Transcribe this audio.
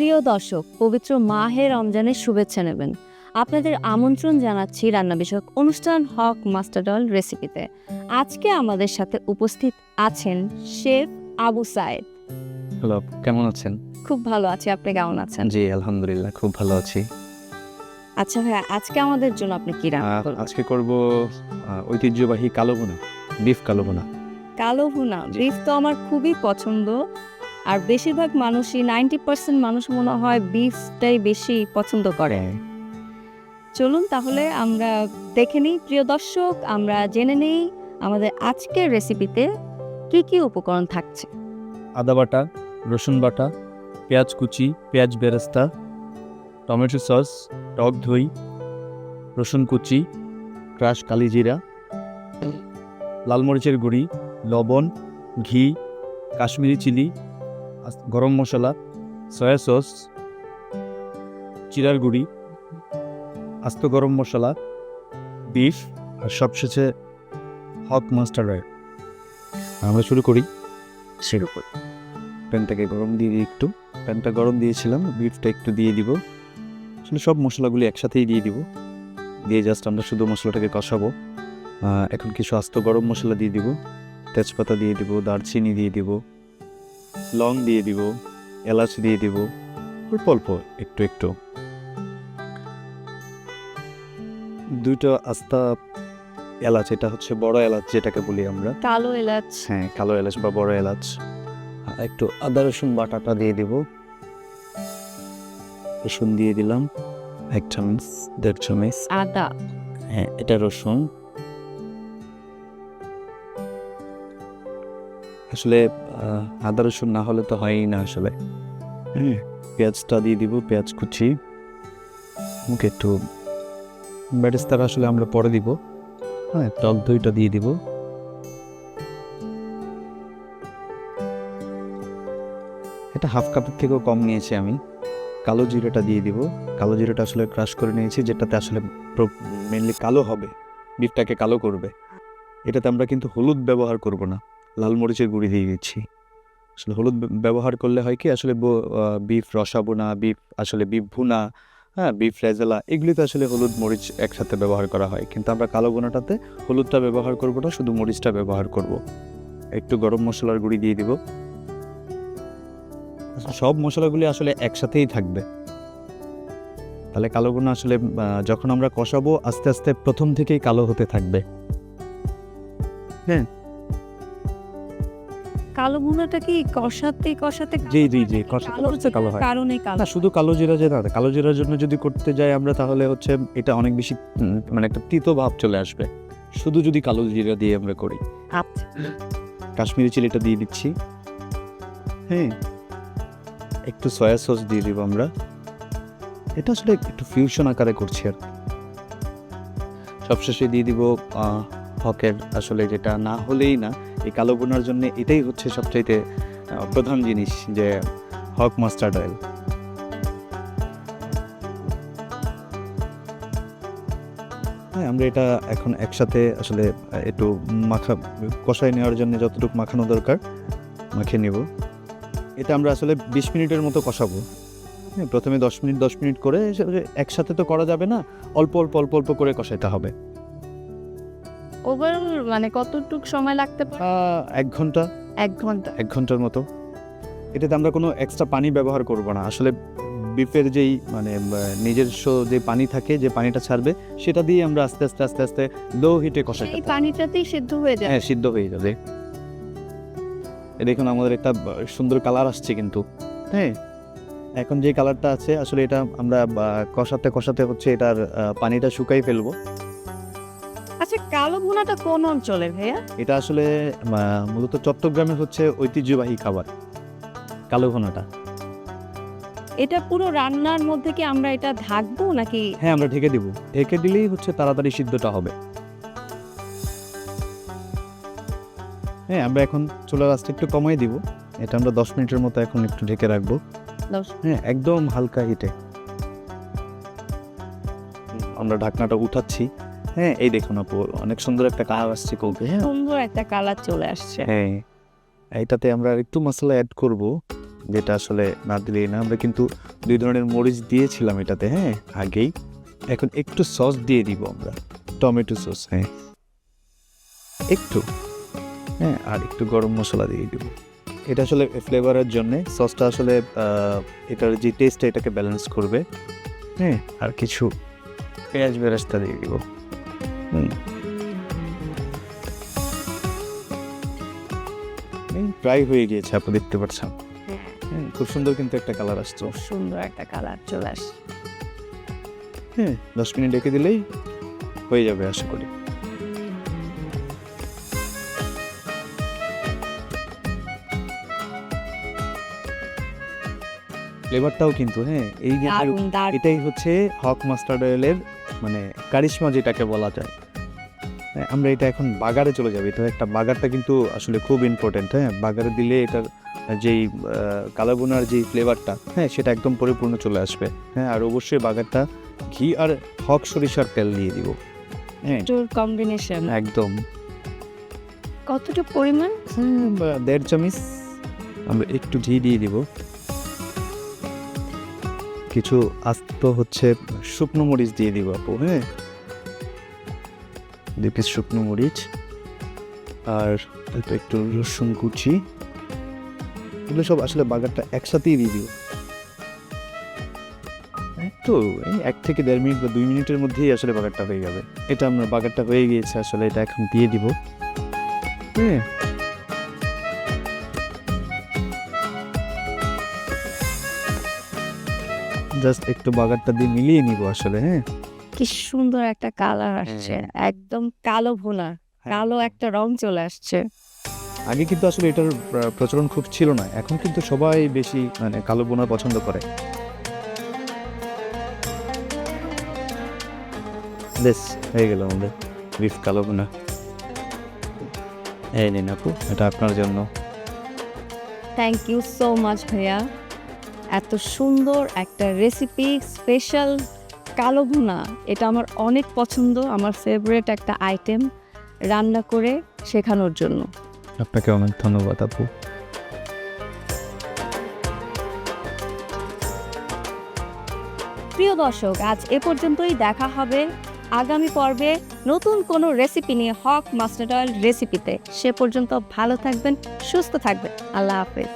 প্রিয় দর্শক, পবিত্র মাহে রমজানের শুভেচ্ছা নেবেন। আপনাদের আমন্ত্রণ জানাচ্ছি রান্না বিষয়ক অনুষ্ঠান হক মাস্টার ডল রেসিপিতে। আজকে আমাদের সাথে উপস্থিত আছেন শেফ আবু সায়েদ। হ্যালো, কেমন আছেন? খুব ভালো আছি, আপনি কেমন আছেন? জি আলহামদুলিল্লাহ, খুব ভালো আছি। আচ্ছা ভাইয়া, আজকে আমাদের জন্য আপনি কি রান্না করবেন? আজকে করব ঐতিহ্যবাহী কালো ভুনা, বিফ কালো ভুনা। কালো ভুনা, বিফ তো আমার খুবই পছন্দ। আর বেশিরভাগ মানুষই 90% মানুষ মনে হয় বিফটাই বেশি পছন্দ করে। চলুন তাহলে আমরা দেখে নিই প্রিয় দর্শক, আমরা জেনে নিই আমাদের আজকের রেসিপিতে কি কি উপকরণ থাকছে। আদা বাটা, রসুন বাটা, পেঁয়াজ কুচি, পেঁয়াজ বেরেস্তা, টমেটো সস, টক দই, রসুন কুচি, ক্রাশ কালিজিরা, লাল মরিচের গুঁড়ি, লবণ, ঘি, কাশ্মীরি চিলি, গরম মশলা, সয়া সস, জিরার গুঁড়ি, আস্ত গরম মশলা, বিফ, আর সবশেষে হক মাস্টার্ড অয়েল। আমরা শুরু করি। প্যানটাকে গরম দিয়ে দিই একটু। প্যানটা গরম দিয়েছিলাম, বিফটা একটু দিয়ে দিব। আসলে সব মশলাগুলি একসাথেই দিয়ে দিব, দিয়ে জাস্ট আমরা শুধু মশলাটাকে কষাবো। এখন কিছু আস্ত গরম মশলা দিয়ে দিব, তেজপাতা দিয়ে দিব, দারচিনি দিয়ে দিব, লং দিয়ে দিব, এলাচ দিয়ে দিব, অল্প অল্প একটু একটু। দুইটা আস্তা এলাচ, এটা হচ্ছে বড় এলাচ যেটাকে বলি আমরা, কালো এলাচ। হ্যাঁ কালো এলাচ বা বড় এলাচ। একটু আদা রসুন বাটাটা দিয়ে দিব, রসুন দিয়ে দিলাম 1 চামচ 1.5 চামচ। আদা, হ্যাঁ এটা রসুন। আসলে আদা রসুন না হলে তো হয়ই না আসলে। পেঁয়াজটা দিয়ে দিব, পেঁয়াজ কুচি। মুখে একটু বেরেস্তাটা আসলে আমরা পরে দিব। হ্যাঁ, টক দইটা দিয়ে দিব। এটা হাফ কাপের থেকেও কম নিয়েছি আমি। কালো জিরাটা দিয়ে দিব। কালো জিরাটা আসলে ক্রাশ করে নিয়েছি, যেটাতে আসলে মেনলি কালো হবে, বিফটাকে কালো করবে। এটাতে আমরা কিন্তু হলুদ ব্যবহার করব না, লাল মরিচের গুঁড়ি দিয়ে দিচ্ছি। আসলে হলুদ ব্যবহার করলে হয় কি, আসলে বিফ রসাবোনা, বিফ আসলে বিফ ভুনা, হ্যাঁ বিফ রেজালা, এগুলিতে আসলে হলুদ মরিচ একসাথে ব্যবহার করা হয়। কিন্তু আমরা কালো ভুনাটাতে হলুদটা ব্যবহার করব না, শুধু মরিচটা ব্যবহার করব। একটু গরম মশলার গুঁড়ি দিয়ে দিব। সব মশলাগুলি আসলে একসাথেই থাকবে, তাহলে কালো ভুনা আসলে যখন আমরা কষাবো আস্তে আস্তে প্রথম থেকেই কালো হতে থাকবে। হ্যাঁ, কালো ভুনাটা কি কষাতে কষাতে জি জি জি, কষাতে কষাতে কালো হয়। কারণে কালো না, শুধু কালো জিরা যে না, কালো জিরার জন্য যদি করতে যাই আমরা, তাহলে হচ্ছে এটা অনেক বেশি মানে একটা তিতো ভাব চলে আসবে। শুধু যদি কালো জিরা দিয়ে আমরা করি। আচ্ছা, কাশ্মীরি চিলিটা দিয়ে দিচ্ছি। হ্যাঁ, একটু সয়া সস দিয়ে দিব আমরা। এটা আসলে একটু ফিউশন আকারে করছি আর। সবশেষে দিয়ে দিব হকের, আসলে যেটা না হলেই না এই কালো বোনার জন্য, এটাই হচ্ছে সবচাইতে প্রধান জিনিস, যে হক মাস্টার্ড অয়েল। হ্যাঁ, আমরা এটা এখন একসাথে আসলে একটু কষায় নেওয়ার জন্য যতটুকু মাখানো দরকার মাখিয়ে নেব। এটা আমরা আসলে 20 মিনিটের মতো কষাবো। হ্যাঁ, প্রথমে 10 মিনিট করে, একসাথে তো করা যাবে না, অল্প অল্প অল্প অল্প করে কষাইতে হবে। ওভারঅল মানে কতটুকু সময় লাগতে পারে? 1 ঘন্টা, 1 ঘন্টা। 1 ঘন্টার মতো। এটাতে আমরা কোনো এক্সট্রা পানি ব্যবহার করব না। আসলে বিফের যেই মানে নিজস্ব যে পানি থাকে, যে পানিটা ছাড়বে, সেটা দিয়ে আমরা আস্তে আস্তে আস্তে আস্তে লো হিটে কষাইতে এই থাকবো। পানিটাতেই সিদ্ধ হয়ে যায়। হ্যাঁ, সিদ্ধ হয়ে যাবে। দেখুন আমাদের একটা সুন্দর কালার আসছে কিন্তু। হ্যাঁ, এখন যে কালারটা আছে, আসলে এটা আমরা কষাতে কষাতে হচ্ছে এটার পানিটা শুকাই ফেলবো। আচ্ছা, কালো ভুনাটা কোন অঞ্চলের ভাইয়া? এটা আসলে মূলত চট্টগ্রামের হচ্ছে ঐতিহ্যবাহী খাবার কালো ভুনাটা। এটা পুরো রান্নার মধ্যে কি আমরা এটা ঢাকবো নাকি? হ্যাঁ, আমরা ঢেকে দিব। ঢেকে দিলেই হচ্ছে তাড়াতাড়ি সিদ্ধটা হবে। হ্যাঁ, আমরা এখন চুলার আঁচটা একটু কমাই দিব। এটা আমরা 10 মিনিটের মতো এখন একটু ঢেকে রাখবো। 10? হ্যাঁ, একদম হালকা হিটে আমরা ঢাকনাটা উঠাচ্ছি। হ্যাঁ, এই দেখুন আপু, অনেক সুন্দর একটা কালার আসছে কৌকে। হ্যাঁ সুন্দর একটা কালার চলে আসছে। হ্যাঁ, এইটাতে আমরা একটু মশলা অ্যাড করব। যেটা আসলে না দিলেই না। আমরা কিন্তু 2 ধরনের মরিচ দিয়েছিলাম এটাতে, হ্যাঁ, আগেই। এখন একটু সস দিয়ে দিব আমরা, টমেটো সস, হ্যাঁ, একটু, হ্যাঁ, আর একটু গরম মশলা দিয়ে দিব। এটা আসলে ফ্লেভারের জন্যে, সসটা আসলে এটার যে টেস্টটা এটাকে ব্যালেন্স করবে, হ্যাঁ। আর কিছু পেঁয়াজ বেরেস্তা দিয়ে দিব। প্রায় হয়ে গিয়েছে, আপনি দেখতে পাচ্ছেন। হ্যাঁ, খুব সুন্দর কিন্তু একটা কালার আসছে। খুব সুন্দর একটা কালার চলে আসছে। হ্যাঁ, 10 মিনিট রেখে দিলেই হয়ে যাবে আশা করি। ফ্লেভারটাও কিন্তু, হ্যাঁ, এই যে দারুণ দারুণ। এটাই হচ্ছে হক মাস্টার্ড অয়েলের মানে কারিশমা যেটাকে বলা যায়। হ্যাঁ, আমরা এটা এখন বাগারে চলে যাবে। এটা একটা বাগারটা কিন্তু আসলে খুব ইম্পর্টেন্ট, হ্যাঁ। বাগারে দিলে এটার যেই কালাবোনার যেই ফ্লেভারটা, হ্যাঁ, সেটা একদম পরিপূর্ণ চলে আসবে, হ্যাঁ। আর অবশ্যই বাগারটা ঘি আর হক সরিষার তেল দিয়ে দিব, হ্যাঁ, কম্বিনেশন একদম। কতটুকু পরিমাণ? 1.5 চামচ আমরা একটু ঘি দিয়ে দিব। কিছু আস্ত হচ্ছে শুকনো মরিচ দিয়ে দিব আপু, হ্যাঁ, 2 পিস শুকনো মরিচ আর অল্প একটু রসুন কুচি। এগুলো সব আসলে বাগারটা একসাথেই দিয়ে দিব। তো এই 1 থেকে 1.5 মিনিট বা 2 মিনিটের মধ্যেই আসলে বাগারটা হয়ে যাবে। এটা আমরা বাগারটা হয়ে গিয়েছে আসলে, এটা এখন দিয়ে দিব, হ্যাঁ। জাস্ট একটু বাগারটা দিয়ে মিলিয়ে নিব আসলে, হ্যাঁ। কি সুন্দর একটা কালার আসছে, একদম কালো ভুনা, কালো একটা রং চলে আসছে। আগে কিন্তু আসলে এটার প্রচলন খুব ছিল না, এখন কিন্তু সবাই বেশি মানে কালো বোনা পছন্দ করে। বেশ হয়ে গেল আমাদের বিফ কালো বোনা। এই নিন আপু, এটা আপনার জন্য। থ্যাংক ইউ সো মাচ ভাইয়া, এত সুন্দর একটা রেসিপি, স্পেশাল কালো ভুনা, এটা আমার অনেক পছন্দ, আমার ফেভারিট একটা আইটেম রান্না করে শেখানোর জন্য। আপনাকে অনেক ধন্যবাদ আপু। প্রিয় দর্শক, আজ এ পর্যন্তই। দেখা হবে আগামী পর্বে নতুন কোনো রেসিপি নিয়ে, হক মাস্টার্ড অয়েল রেসিপিতে। সে পর্যন্ত ভালো থাকবেন, সুস্থ থাকবেন। আল্লাহ হাফেজ।